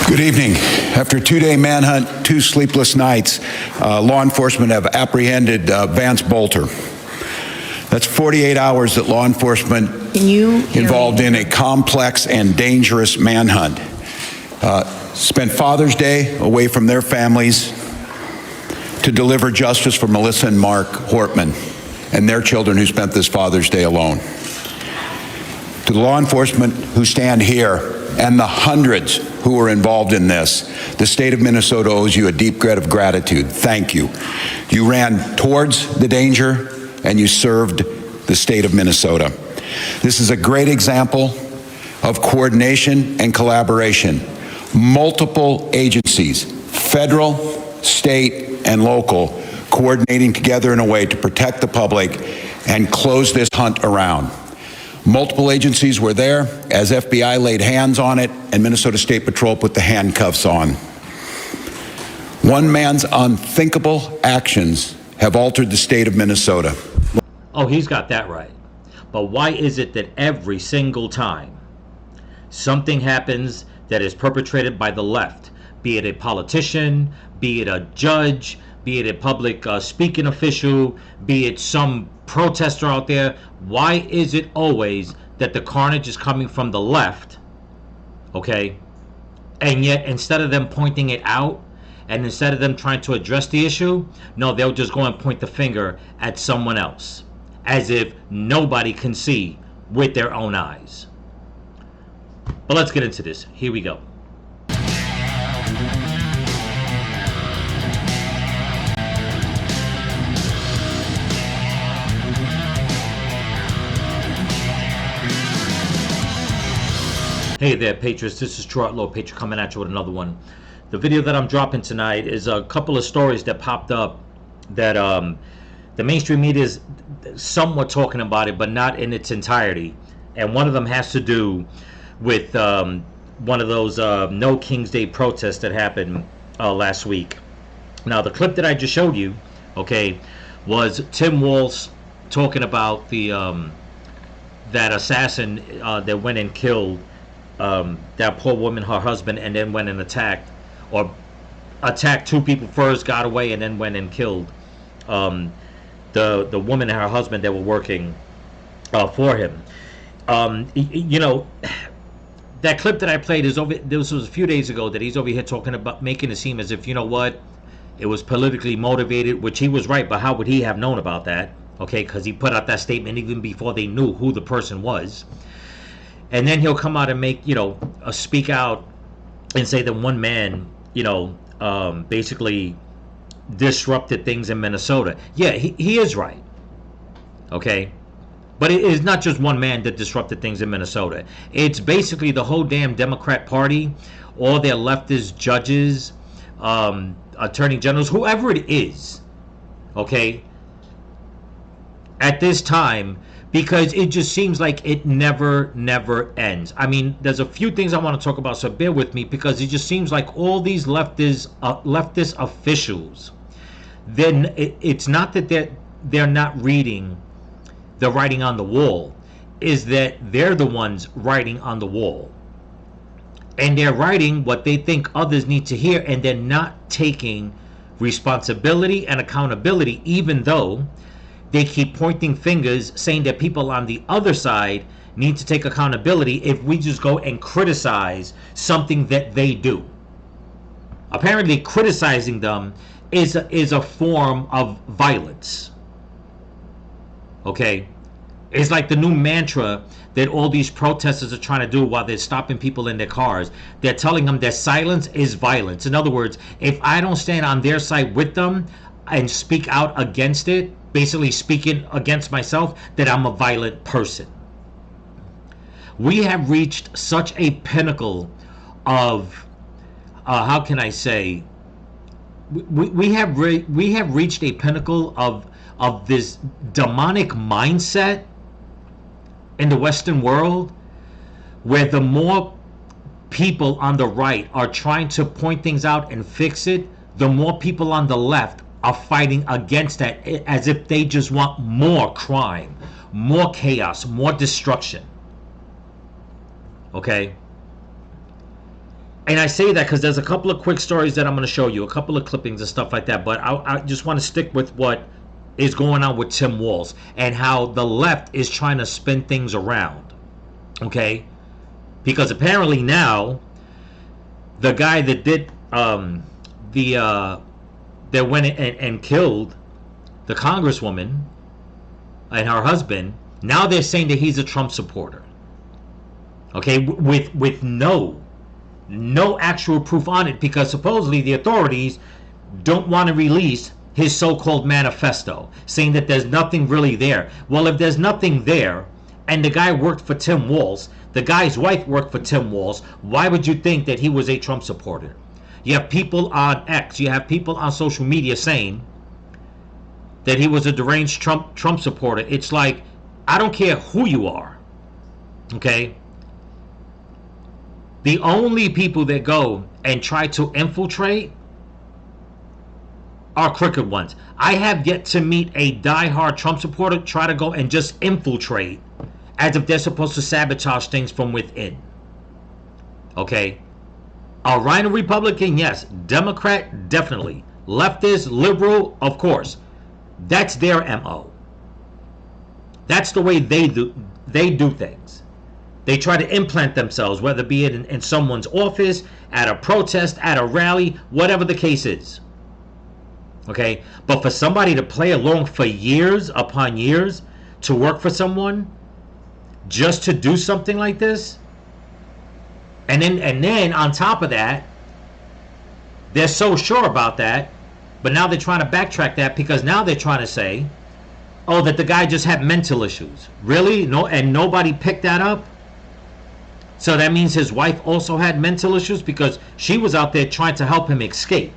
Good evening. After a two-day manhunt, 2 sleepless nights, law enforcement have apprehended Vance Bolter. That's 48 hours that law enforcement involved in a complex and dangerous manhunt. Spent Father's Day away from their families to deliver justice for Melissa and Mark Hortman and their children who spent this Father's Day alone. To the law enforcement who stand here and the hundreds who were involved in this, the state of Minnesota owes you a deep debt of gratitude. Thank you. You ran towards the danger and you served the state of Minnesota. This is a great example of coordination and collaboration. Multiple agencies, federal, state, and local, coordinating together in a way to protect the public and close this hunt around. Multiple agencies were there as FBI laid hands on it and Minnesota State Patrol put the handcuffs on. One man's unthinkable actions have altered the state of Minnesota. Oh, he's got that right. But why is it that every single time something happens that is perpetrated by the left, be it a politician, be it a judge, be it a public speaking official, be it some protester out there, why is it always that the carnage is coming from the left, okay? And yet, instead of them pointing it out, and instead of them trying to address the issue, no, they'll just go and point the finger at someone else, as if nobody can see with their own eyes. But let's get into this. Here we go. Hey there, Patriots. This is Troy Outlaw Patriot coming at you with another one. The video that I'm dropping tonight is a couple of stories that popped up that the mainstream media is somewhat talking about it, but not in its entirety. And one of them has to do with one of those No King's Day protests that happened last week. Now, the clip that I just showed you, okay, was Tim Walz talking about the that assassin that went and killed that poor woman, her husband, and then went and attacked 2 people first, got away, and then went and killed the woman and her husband that were working for him. You know, that clip that I played is over. This was a few days ago that he's over here talking about making it seem as if, you know what, it was politically motivated, which he was right, but how would he have known about that? Okay, because he put out that statement even before they knew who the person was. And then he'll come out and make, you know, speak out and say that one man, you know, basically disrupted things in Minnesota. Yeah, he is right. Okay. But it is not just one man that disrupted things in Minnesota. It's basically the whole damn Democrat Party, all their leftist judges, attorney generals, whoever it is. Okay. At this time, because it just seems like it never ends. I mean, there's a few things I want to talk about, so bear with me, because it just seems like all these leftist officials, then it's not that they're not reading the writing on the wall, is that they're the ones writing on the wall. And they're writing what they think others need to hear, and they're not taking responsibility and accountability, even though they keep pointing fingers, saying that people on the other side need to take accountability if we just go and criticize something that they do. Apparently, criticizing them is a form of violence. Okay? It's like the new mantra that all these protesters are trying to do while they're stopping people in their cars. They're telling them that silence is violence. In other words, if I don't stand on their side with them and speak out against it, basically speaking against myself, that I'm a violent person. We have reached such a pinnacle of how can I say, we have reached a pinnacle of this demonic mindset in the Western world, where the more people on the right are trying to point things out and fix it, the more people on the left are fighting against that, as if they just want more crime, more chaos, more destruction. Okay? And I say that because there's a couple of quick stories that I'm going to show you, a couple of clippings and stuff like that. But I just want to stick with what is going on with Tim Walz and how the left is trying to spin things around. Okay? Because apparently now, the guy that did that went and killed the congresswoman and her husband, now they're saying that he's a Trump supporter. Okay? With no actual proof on it, because supposedly the authorities don't want to release his so-called manifesto, saying that there's nothing really there. Well, if there's nothing there, and the guy worked for Tim Walz, the guy's wife worked for Tim Walz, why would you think that he was a Trump supporter? You have people on X, you have people on social media saying that he was a deranged Trump supporter. It's like, I don't care who you are, okay? The only people that go and try to infiltrate are crooked ones. I have yet to meet a diehard Trump supporter try to go and just infiltrate as if they're supposed to sabotage things from within. Okay? A rhino Republican, yes. Democrat, definitely. Leftist, liberal, of course. That's their MO. That's the way they do things. They try to implant themselves, whether be it in someone's office, at a protest, at a rally, whatever the case is. Okay? But for somebody to play along for years upon years to work for someone just to do something like this, and then on top of that, they're so sure about that, but now they're trying to backtrack that because now they're trying to say, oh, that the guy just had mental issues. Really? No, and nobody picked that up? So that means his wife also had mental issues because she was out there trying to help him escape.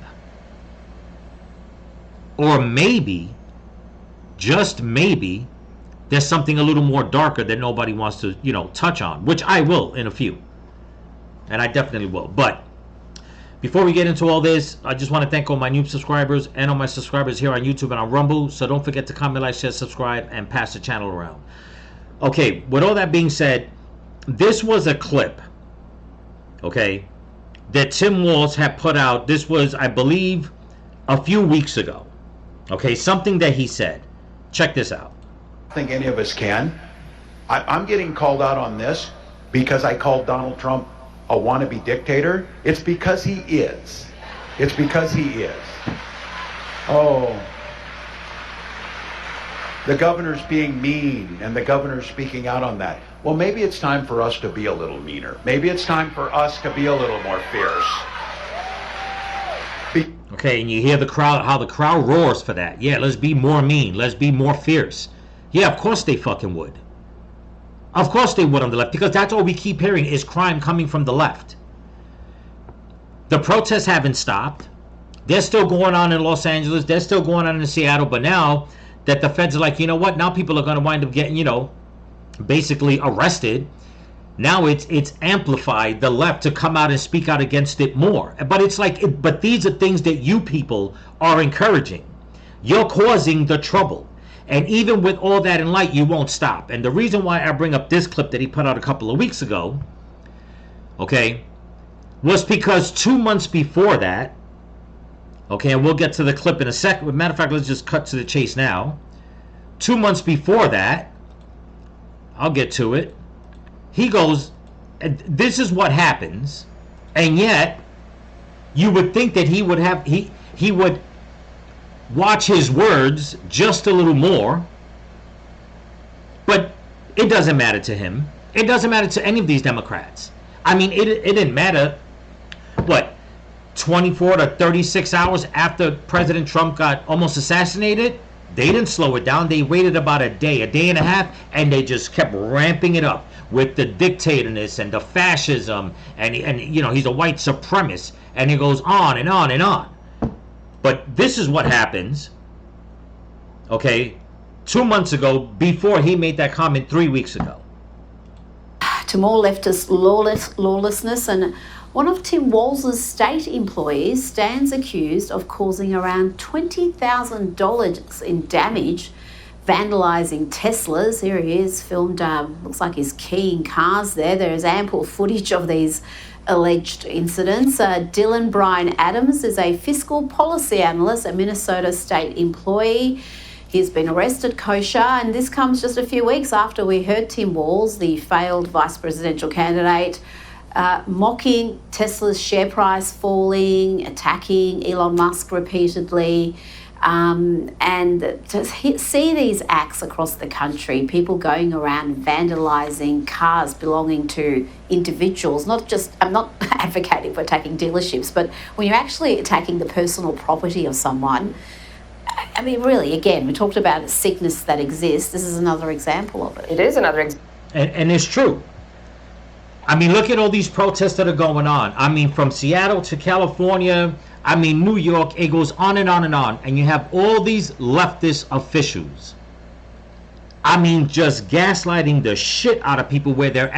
Or maybe, just maybe, there's something a little more darker that nobody wants to, touch on, which I will in a few. And I definitely will. But before we get into all this, I just want to thank all my new subscribers and all my subscribers here on YouTube and on Rumble. So don't forget to comment, like, share, subscribe, and pass the channel around. Okay, with all that being said, this was a clip, okay, that Tim Walz had put out. This was, I believe, a few weeks ago. Okay, something that he said. Check this out. I think any of us can. I'm getting called out on this because I called Donald Trump a wannabe dictator. It's because he is. It's because he is. Oh. The governor's being mean, and the governor's speaking out on that. Well, maybe it's time for us to be a little meaner. Maybe it's time for us to be a little more fierce. Okay, and you hear the crowd, how the crowd roars for that. Yeah, let's be more mean. Let's be more fierce. Yeah, of course they fucking would. Of course they would on the left, because that's all we keep hearing is crime coming from the left. The protests haven't stopped. They're still going on in Los Angeles. They're still going on in Seattle. But now that the feds are like, you know what? Now people are going to wind up getting, basically arrested. Now it's amplified the left to come out and speak out against it more. But it's like, but these are things that you people are encouraging. You're causing the trouble. And even with all that in light, you won't stop. And the reason why I bring up this clip that he put out a couple of weeks ago, okay, was because 2 months before that, okay, and we'll get to the clip in a second. Matter of fact, let's just cut to the chase now. 2 months before that, I'll get to it. He goes, this is what happens, and yet you would think that he would have he would watch his words just a little more, but it doesn't matter to him. It doesn't matter to any of these Democrats. I mean, it didn't matter, what, 24 to 36 hours after President Trump got almost assassinated? They didn't slow it down. They waited about a day and a half, and they just kept ramping it up with the dictatorness and the fascism, and he's a white supremacist, and it goes on and on and on. But this is what happens, okay, 2 months ago, before he made that comment 3 weeks ago. To more leftist lawlessness, and one of Tim Walz's state employees stands accused of causing around $20,000 in damage, vandalising Teslas. Here he is, filmed, looks like he's keying cars there. There is ample footage of these alleged incidents. Dylan Brian Adams is a fiscal policy analyst, a Minnesota state employee. He's been arrested kosher, and this comes just a few weeks after we heard Tim Walz, the failed vice presidential candidate, mocking Tesla's share price falling, attacking Elon Musk repeatedly. And to see these acts across the country, people going around vandalising cars belonging to individuals, I'm not advocating for attacking dealerships, but when you're actually attacking the personal property of someone, I mean, really, again, we talked about sickness that exists. This is another example of it. It is another example. And it's true. I mean, look at all these protests that are going on. I mean, from Seattle to California, I mean, New York, it goes on and on and on. And you have all these leftist officials, I mean, just gaslighting the shit out of people where they're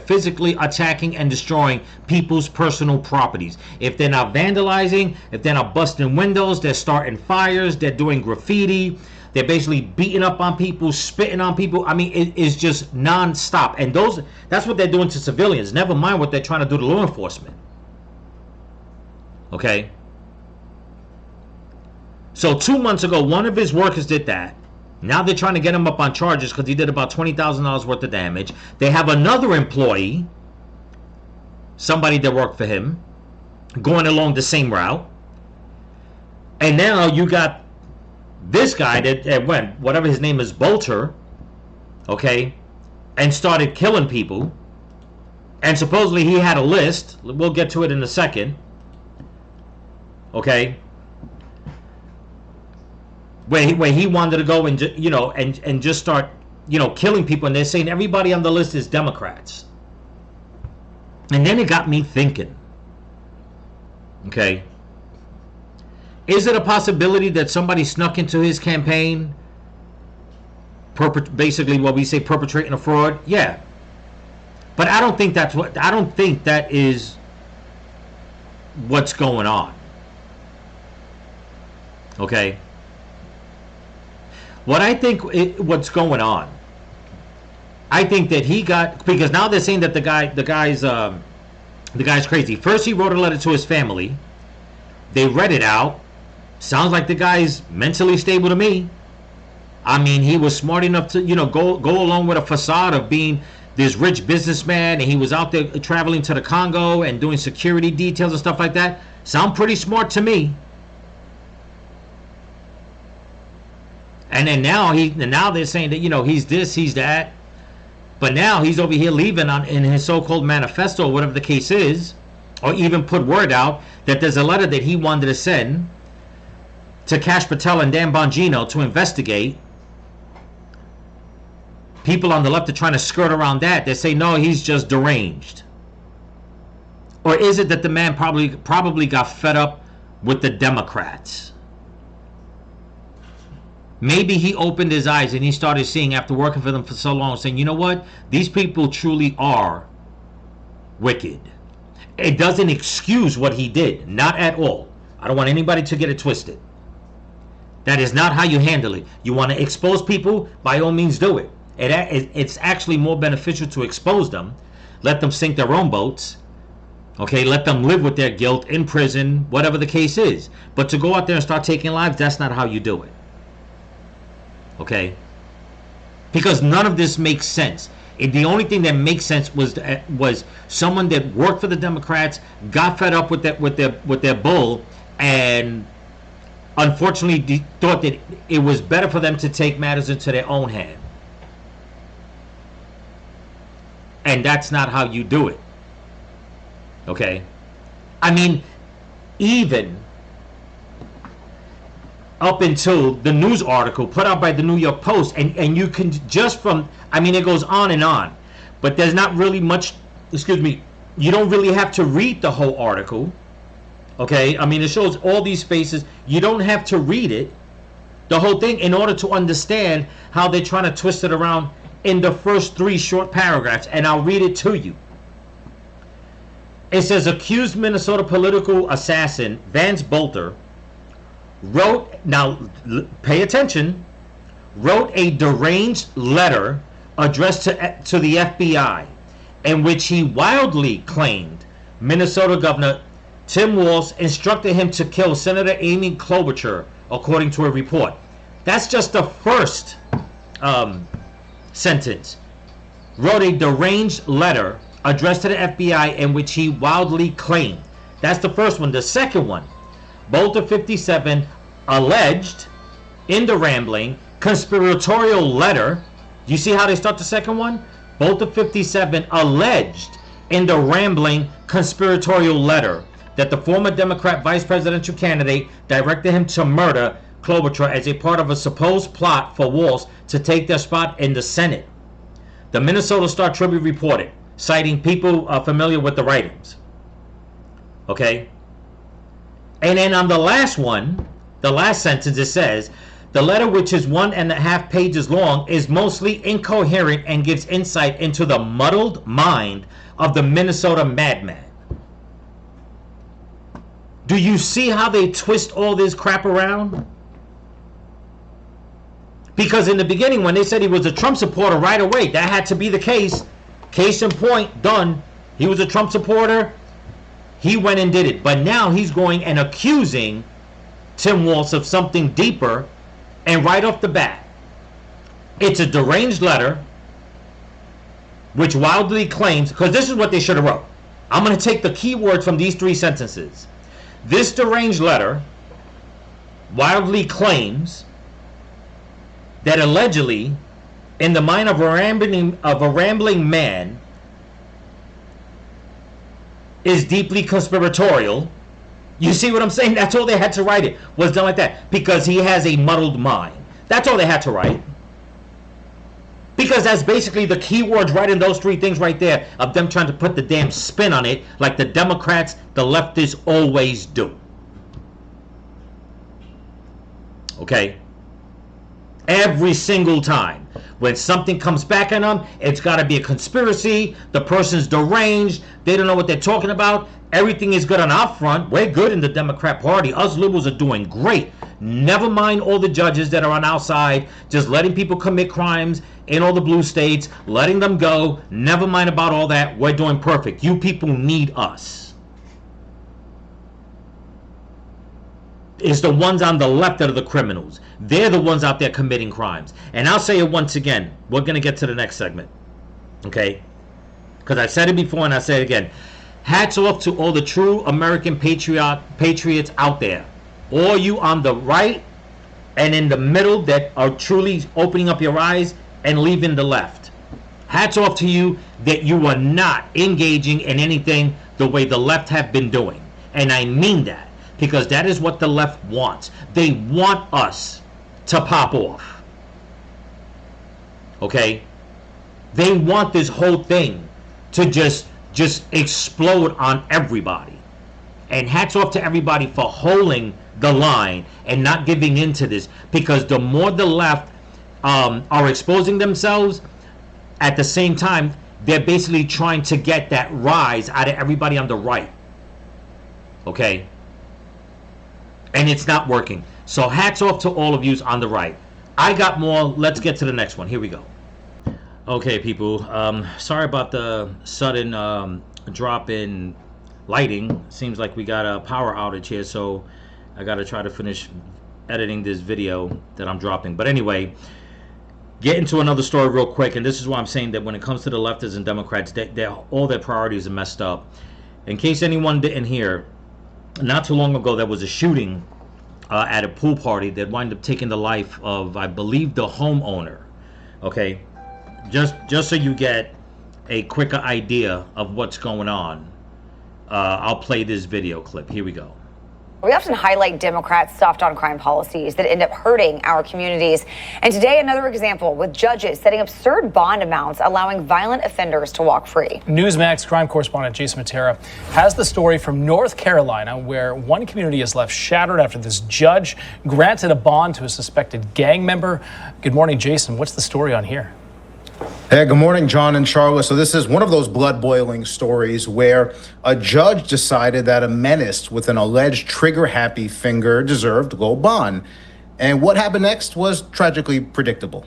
physically attacking and destroying people's personal properties. If they're not vandalizing, if they're not busting windows, they're starting fires, they're doing graffiti, they're basically beating up on people, spitting on people. I mean, it is just non-stop. And that's what they're doing to civilians. Never mind what they're trying to do to law enforcement. Okay? So 2 months ago, one of his workers did that. Now they're trying to get him up on charges because he did about $20,000 worth of damage. They have another employee, somebody that worked for him, going along the same route. And now you got this guy that went, whatever his name is, Bolter, okay, and started killing people. And supposedly he had a list. We'll get to it in a second. Okay. Where he wanted to go and and just start killing people, and they're saying everybody on the list is Democrats. And then it got me thinking, okay, is it a possibility that somebody snuck into his campaign, basically what we say, perpetrating a fraud? Yeah, but I don't think that is what's going on. Okay. What I think what's going on, I think that he got, because now they're saying that the guy's crazy. First, he wrote a letter to his family. They read it out. Sounds like the guy's mentally stable to me. I mean, he was smart enough to go along with a facade of being this rich businessman, and he was out there traveling to the Congo and doing security details and stuff like that. Sound pretty smart to me. And then now they're saying that he's this, he's that, but now he's over here leaving in his so-called manifesto, or whatever the case is, or even put word out that there's a letter that he wanted to send to Kash Patel and Dan Bongino to investigate. People on the left are trying to skirt around that. They say no, he's just deranged. Or is it that the man probably got fed up with the Democrats? Maybe he opened his eyes and he started seeing, after working for them for so long, saying, you know what? These people truly are wicked. It doesn't excuse what he did. Not at all. I don't want anybody to get it twisted. That is not how you handle it. You want to expose people? By all means do it. It's actually more beneficial to expose them. Let them sink their own boats. Okay, let them live with their guilt in prison, whatever the case is. But to go out there and start taking lives, that's not how you do it. Okay, because none of this makes sense. The only thing that makes sense was someone that worked for the Democrats, got fed up with their bull, and unfortunately thought that it was better for them to take matters into their own hand. And that's not how you do it. Okay, I mean, even up until the news article put out by the New York Post, and you can just from, I mean, it goes on and on, but there's not really much, you don't really have to read the whole article, okay? I mean, it shows all these faces. You don't have to read it, the whole thing, in order to understand how they're trying to twist it around in the first 3 short paragraphs, and I'll read it to you. It says, accused Minnesota political assassin Vance Bolter wrote, now pay attention, wrote a deranged letter addressed to the FBI, in which he wildly claimed Minnesota Governor Tim Walz instructed him to kill Senator Amy Klobuchar, according to a report. That's just the first sentence. Wrote a deranged letter addressed to the FBI in which he wildly claimed. That's the first one. The second one, Bolter 57 alleged in the rambling conspiratorial letter. You see how they start the second one? Bolter 57 alleged in the rambling conspiratorial letter that the former Democrat vice presidential candidate directed him to murder Klobuchar as a part of a supposed plot for Walz to take their spot in the Senate. The Minnesota Star Tribune reported, citing people familiar with the writings. Okay? And then on the last one, the last sentence, it says, the letter, which is 1.5 pages long, is mostly incoherent and gives insight into the muddled mind of the Minnesota madman. Do you see how they twist all this crap around? Because in the beginning, when they said he was a Trump supporter right away, that had to be the case. Case in point, done. He was a Trump supporter. He went and did it. But now he's going and accusing Tim Walz of something deeper. And right off the bat, it's a deranged letter which wildly claims, because this is what they should have wrote. I'm going to take the key words from these 3 sentences. This deranged letter wildly claims that allegedly, in the mind of a rambling man, is deeply conspiratorial. You see what I'm saying? That's all they had to write. It was done like that because he has a muddled mind. That's all they had to write. Because that's basically the key words right in those 3 things right there of them trying to put the damn spin on it like the Democrats, the leftists always do. Okay? Every single time. When something comes back on them, it's got to be a conspiracy. The person's deranged. They don't know what they're talking about. Everything is good on our front. We're good in the Democrat Party. Us liberals are doing great. Never mind all the judges that are on our side, just letting people commit crimes in all the blue states, letting them go. Never mind about all that. We're doing perfect. You people need us. It's the ones on the left that are the criminals. They're the ones out there committing crimes. And I'll say it once again. We're going to get to the next segment. Okay? Because I said it before and I say it again. Hats off to all the true American patriots out there. All you on the right and in the middle that are truly opening up your eyes and leaving the left. Hats off to you that you are not engaging in anything the way the left have been doing. And I mean that. Because that is what the left wants. They want us to pop off. Okay? They want this whole thing to just explode on everybody. And hats off to everybody for holding the line and not giving in to this. Because the more the left are exposing themselves, at the same time, they're basically trying to get that rise out of everybody on the right. Okay? And it's not working. So hats off to all of you on the right. I got more. Let's get to the next one. Here we go. Okay, people. Sorry about the sudden drop in lighting. Seems like we got a power outage here, so I got to try to finish editing this video that I'm dropping. But anyway, get into another story real quick. And this is why I'm saying that when it comes to the leftists and Democrats, all their priorities are messed up. In case anyone didn't hear, not too long ago, there was a shooting at a pool party that wound up taking the life of, I believe, the homeowner. Okay, just so you get a quicker idea of what's going on, I'll play this video clip. Here we go. We often highlight Democrats' soft on crime policies that end up hurting our communities. And today, another example with judges setting absurd bond amounts, allowing violent offenders to walk free. Newsmax crime correspondent Jason Matera has the story from North Carolina, where one community is left shattered after this judge granted a bond to a suspected gang member. Good morning, Jason. What's the story on here? Hey, good morning, John and Charlotte. So this is one of those blood-boiling stories where a judge decided that a menace with an alleged trigger-happy finger deserved low bond. And what happened next was tragically predictable.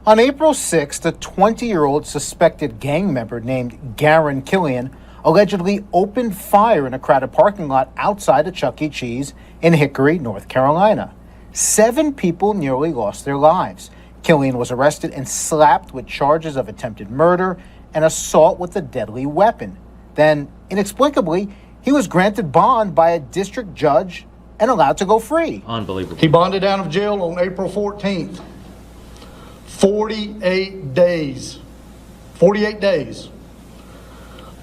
On April 6th, a 20-year-old suspected gang member named Garen Killian allegedly opened fire in a crowded parking lot outside a Chuck E. Cheese in Hickory, North Carolina. 7 people nearly lost their lives. Killian was arrested and slapped with charges of attempted murder and assault with a deadly weapon. Then, inexplicably, he was granted bond by a district judge and allowed to go free. Unbelievable. He bonded out of jail on April 14th. 48 days. 48 days.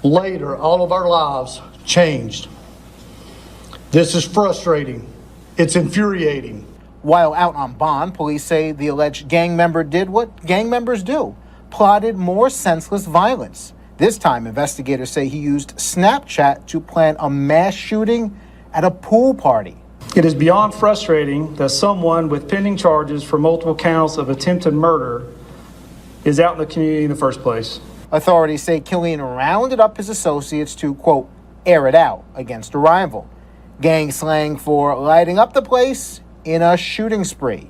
Later, all of our lives changed. This is frustrating. It's infuriating. While out on bond, police say the alleged gang member did what gang members do, plotted more senseless violence. This time, investigators say he used Snapchat to plan a mass shooting at a pool party. It is beyond frustrating that someone with pending charges for multiple counts of attempted murder is out in the community in the first place. Authorities say Killian rounded up his associates to, quote, air it out against a rival. Gang slang for lighting up the place in a shooting spree.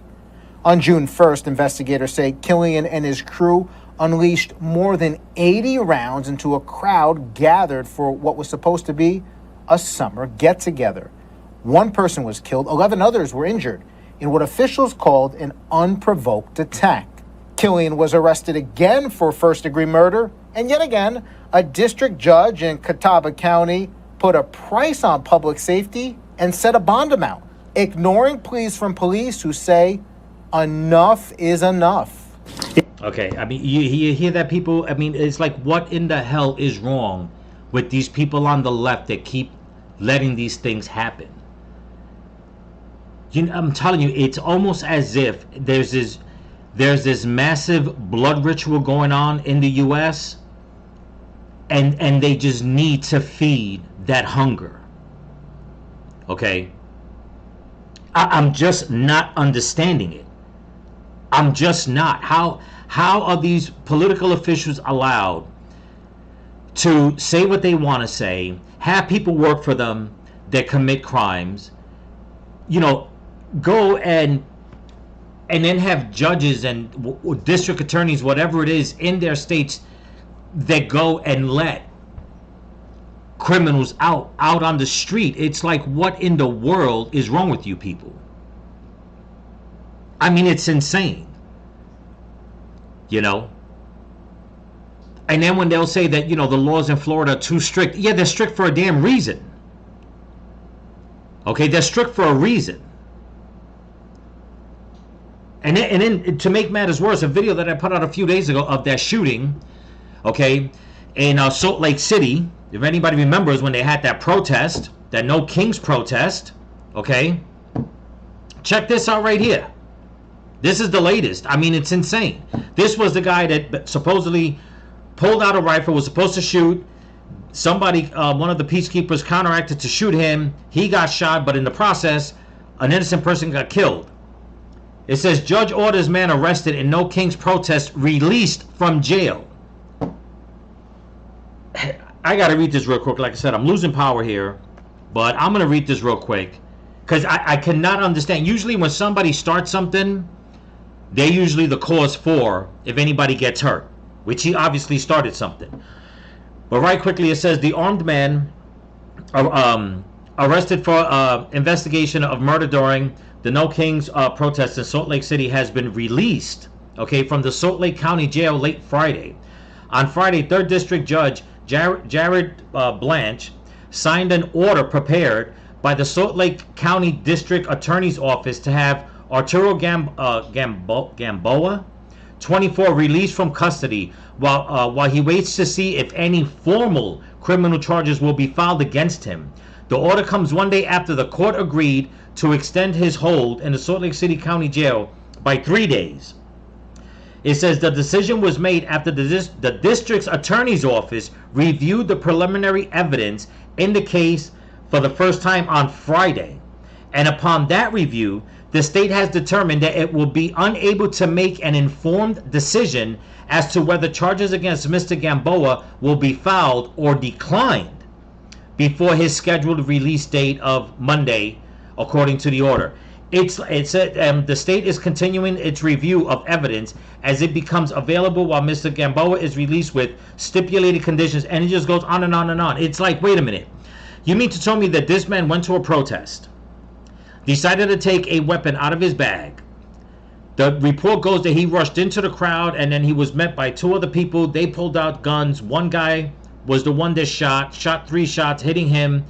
On June 1st, investigators say Killian and his crew unleashed more than 80 rounds into a crowd gathered for what was supposed to be a summer get-together. 1 person was killed, 11 others were injured in what officials called an unprovoked attack. Killian was arrested again for first-degree murder, and yet again, a district judge in Catawba County put a price on public safety and set a bond amount, ignoring pleas from police who say enough is enough. Okay, I mean, you hear that, people? I mean, it's like, what in the hell is wrong with these people on the left that keep letting these things happen? I'm telling you, it's almost as if there's this massive blood ritual going on in the U.S., and they just need to feed that hunger. Okay? I'm just not understanding it. I'm just not. How are these political officials allowed to say what they want to say, have people work for them that commit crimes, go and then have judges and district attorneys, whatever it is, in their states that go and let criminals out on the street? It's like, what in the world is wrong with you people? I mean, it's insane. And then when they'll say that, the laws in Florida are too strict. Yeah, they're strict for a damn reason. Okay, they're strict for a reason. And then to make matters worse, a video that I put out a few days ago of that shooting, okay, in Salt Lake City, if anybody remembers when they had that protest, that No Kings protest, okay, check this out right here. This is the latest. I mean, it's insane. This was the guy that supposedly pulled out a rifle, was supposed to shoot. Somebody, one of the peacekeepers, counteracted to shoot him. He got shot, but in the process, an innocent person got killed. It says, judge orders man arrested in No Kings protest released from jail. I got to read this real quick. Like I said, I'm losing power here, but I'm going to read this real quick because I cannot understand. Usually when somebody starts something, they're usually the cause for if anybody gets hurt, which he obviously started something. But right quickly, it says the armed man arrested for investigation of murder during the No Kings protest in Salt Lake City has been released, okay, from the Salt Lake County Jail late Friday. On Friday, 3rd District Judge Jared Blanche signed an order prepared by the Salt Lake County District Attorney's Office to have Arturo Gamboa, 24, released from custody while he waits to see if any formal criminal charges will be filed against him. The order comes one day after the court agreed to extend his hold in the Salt Lake City County Jail by 3 days. It says the decision was made after the district's attorney's office reviewed the preliminary evidence in the case for the first time on Friday. And upon that review, the state has determined that it will be unable to make an informed decision as to whether charges against Mr. Gamboa will be filed or declined before his scheduled release date of Monday, according to the order. The state is continuing its review of evidence as it becomes available while Mr. Gamboa is released with stipulated conditions, and it just goes on and on and on. It's like, wait a minute. You mean to tell me that this man went to a protest, decided to take a weapon out of his bag? The report goes that he rushed into the crowd, and then he was met by two other people. They pulled out guns. One guy was the one that shot 3 shots, hitting him,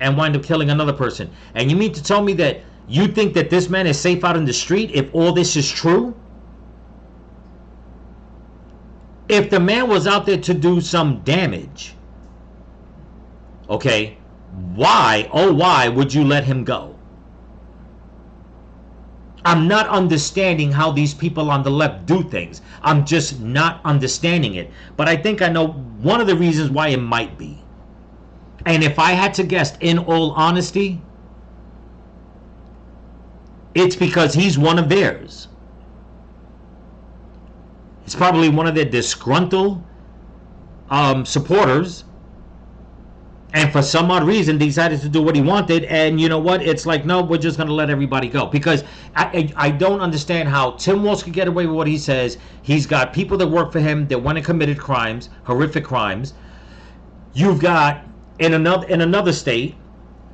and wound up killing another person. And you mean to tell me that you think that this man is safe out in the street if all this is true? If the man was out there to do some damage, okay, why would you let him go? I'm not understanding how these people on the left do things. I'm just not understanding it. But I think I know one of the reasons why it might be. And if I had to guess, in all honesty, it's because he's one of theirs. It's probably one of their disgruntled supporters. And for some odd reason, decided to do what he wanted. And you know what? It's like, no, we're just going to let everybody go. Because I don't understand how Tim Walz could get away with what he says. He's got people that work for him that went and committed crimes, horrific crimes. You've got, in another state,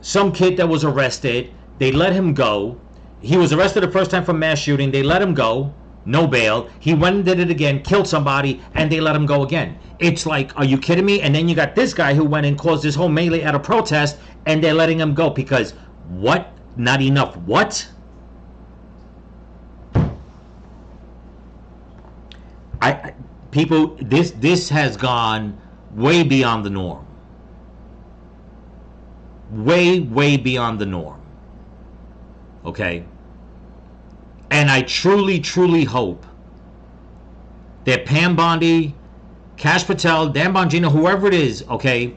some kid that was arrested. They let him go. He was arrested the first time for mass shooting. They let him go. No bail. He went and did it again, killed somebody, and they let him go again. It's like, are you kidding me? And then you got this guy who went and caused this whole melee at a protest, and they're letting him go because what? Not enough what? People, this has gone way beyond the norm. Way beyond the norm. Okay? And I truly hope that Pam Bondi, Kash Patel, Dan Bongino, whoever it is, okay,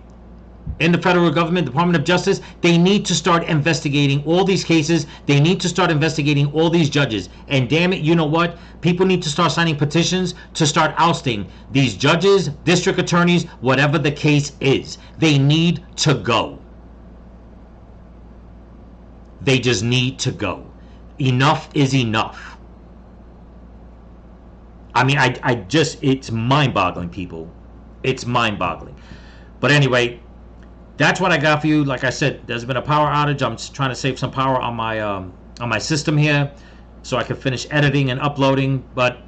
in the federal government, Department of Justice, they need to start investigating all these cases. They need to start investigating all these judges. And damn it, you know what? People need to start signing petitions to start ousting these judges, district attorneys, whatever the case is. They need to go. They just need to go. Enough is enough. I mean, I just, it's mind-boggling, people. It's mind-boggling. But anyway, that's what I got for you. Like I said, there's been a power outage. I'm trying to save some power on my system here so I can finish editing and uploading. But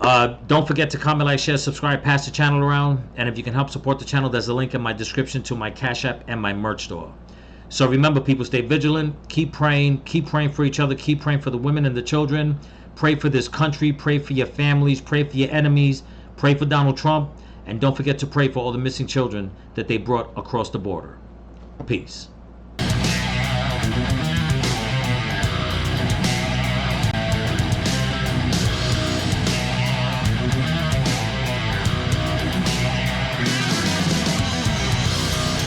don't forget to comment, like, share, subscribe, pass the channel around. And if you can help support the channel, there's a link in my description to my Cash App and my merch store. So remember, people, stay vigilant, keep praying for each other, keep praying for the women and the children, pray for this country, pray for your families, pray for your enemies, pray for Donald Trump, and don't forget to pray for all the missing children that they brought across the border. Peace.